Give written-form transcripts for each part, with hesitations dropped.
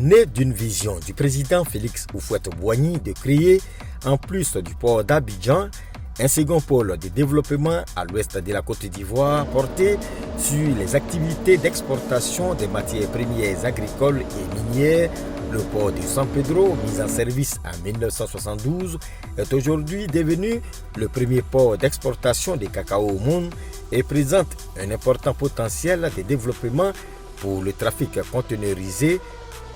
Né d'une vision du président Félix Houphouët-Boigny de créer, en plus du port d'Abidjan, un second pôle de développement à l'ouest de la Côte d'Ivoire porté sur les activités d'exportation des matières premières agricoles et minières, le port de San Pedro, mis en service en 1972, est aujourd'hui devenu le premier port d'exportation de cacao au monde et présente un important potentiel de développement pour le trafic conteneurisé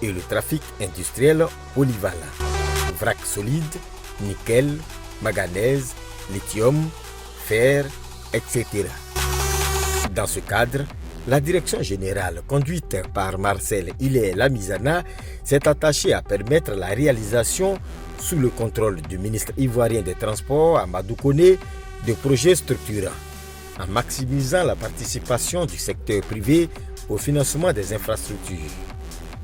et le trafic industriel polyvalent. Vrac solide, nickel, manganèse, lithium, fer, etc. Dans ce cadre, la direction générale conduite par Marcel Hilaire-Lamizana s'est attachée à permettre la réalisation, sous le contrôle du ministre ivoirien des Transports, Amadou Koné, de projets structurants, en maximisant la participation du secteur privé au financement des infrastructures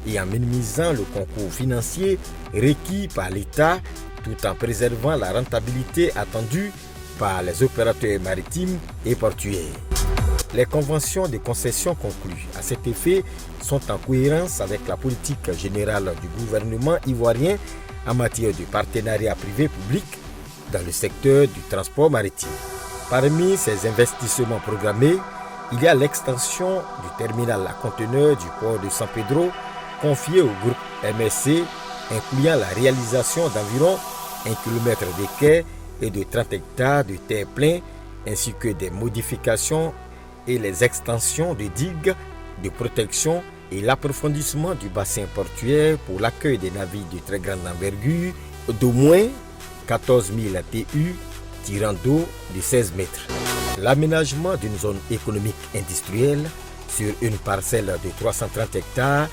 et en minimisant le concours financier requis par l'État tout en préservant la rentabilité attendue par les opérateurs maritimes et portuaires. Les conventions de concession conclues à cet effet sont en cohérence avec la politique générale du gouvernement ivoirien en matière de partenariat privé-public dans le secteur du transport maritime. Parmi ces investissements programmés, il y a l'extension du terminal à conteneurs du port de San Pedro confié au groupe MSC, incluant la réalisation d'environ 1 km de quai et de 30 hectares de terre plein, ainsi que des modifications et les extensions de digues de protection et l'approfondissement du bassin portuaire pour l'accueil des navires de très grande envergure d'au moins 14 000 TU tirant d'eau de 16 mètres. L'aménagement d'une zone économique industrielle sur une parcelle de 330 hectares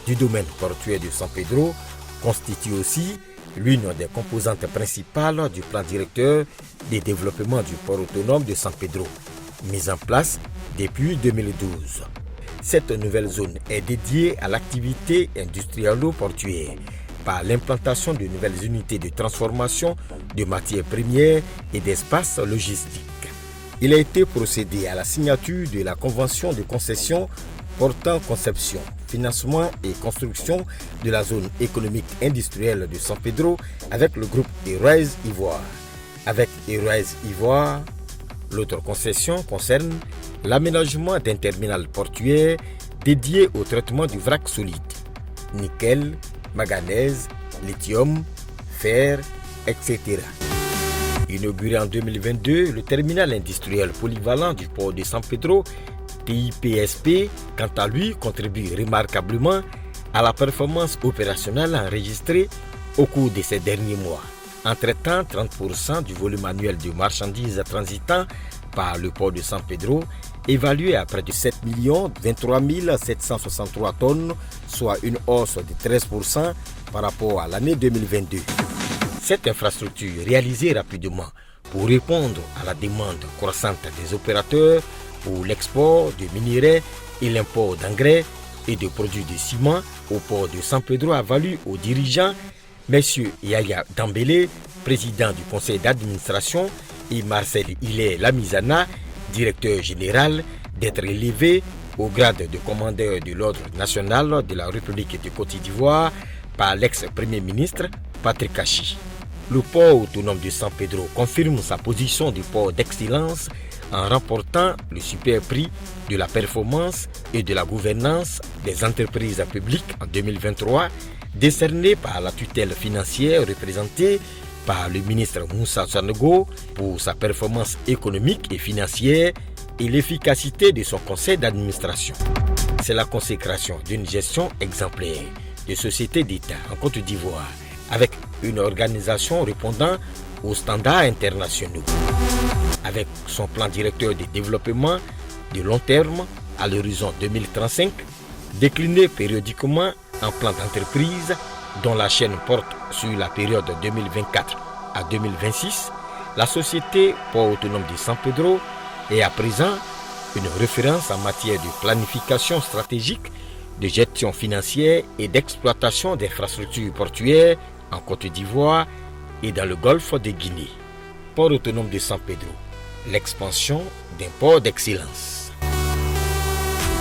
du domaine portuaire de San Pedro constitue aussi l'une des composantes principales du plan directeur de développement du port autonome de San Pedro, mis en place depuis 2012. Cette nouvelle zone est dédiée à l'activité industrielle-portuaire par l'implantation de nouvelles unités de transformation de matières premières et d'espaces logistiques. Il a été procédé à la signature de la convention de concession portant conception, financement et construction de la zone économique industrielle de San Pedro avec le groupe Airways Ivoire. Avec Airways Ivoire, l'autre concession concerne l'aménagement d'un terminal portuaire dédié au traitement du vrac solide, nickel, manganèse, lithium, fer, etc. Inauguré en 2022, le terminal industriel polyvalent du port de San Pedro, TIPSP, quant à lui, contribue remarquablement à la performance opérationnelle enregistrée au cours de ces derniers mois, en traitant 30% du volume annuel de marchandises transitant par le port de San Pedro, évalué à près de 7 23 763 tonnes, soit une hausse de 13% par rapport à l'année 2022. Cette infrastructure, réalisée rapidement pour répondre à la demande croissante des opérateurs pour l'export de minerais et l'import d'engrais et de produits de ciment au port de San Pedro, a valu aux dirigeants, M. Yaya Dambélé, président du conseil d'administration, et Marcel Hilaire-Lamizana, directeur général, d'être élevés au grade de commandeur de l'ordre national de la République de Côte d'Ivoire par l'ex-premier ministre Patrick Kachi. Le port autonome de San Pedro confirme sa position de port d'excellence en remportant le super prix de la performance et de la gouvernance des entreprises publiques en 2023, décerné par la tutelle financière représentée par le ministre Moussa Sanogo pour sa performance économique et financière et l'efficacité de son conseil d'administration. C'est la consécration d'une gestion exemplaire de sociétés d'État en Côte d'Ivoire, avec une organisation répondant aux standards internationaux. Avec son plan directeur de développement de long terme à l'horizon 2035, décliné périodiquement en plan d'entreprise dont la chaîne porte sur la période 2024 à 2026, la société Port autonome de San Pedro est à présent une référence en matière de planification stratégique, de gestion financière et d'exploitation d'infrastructures portuaires en Côte d'Ivoire et dans le golfe de Guinée. Port autonome de San Pedro, l'expansion d'un port d'excellence.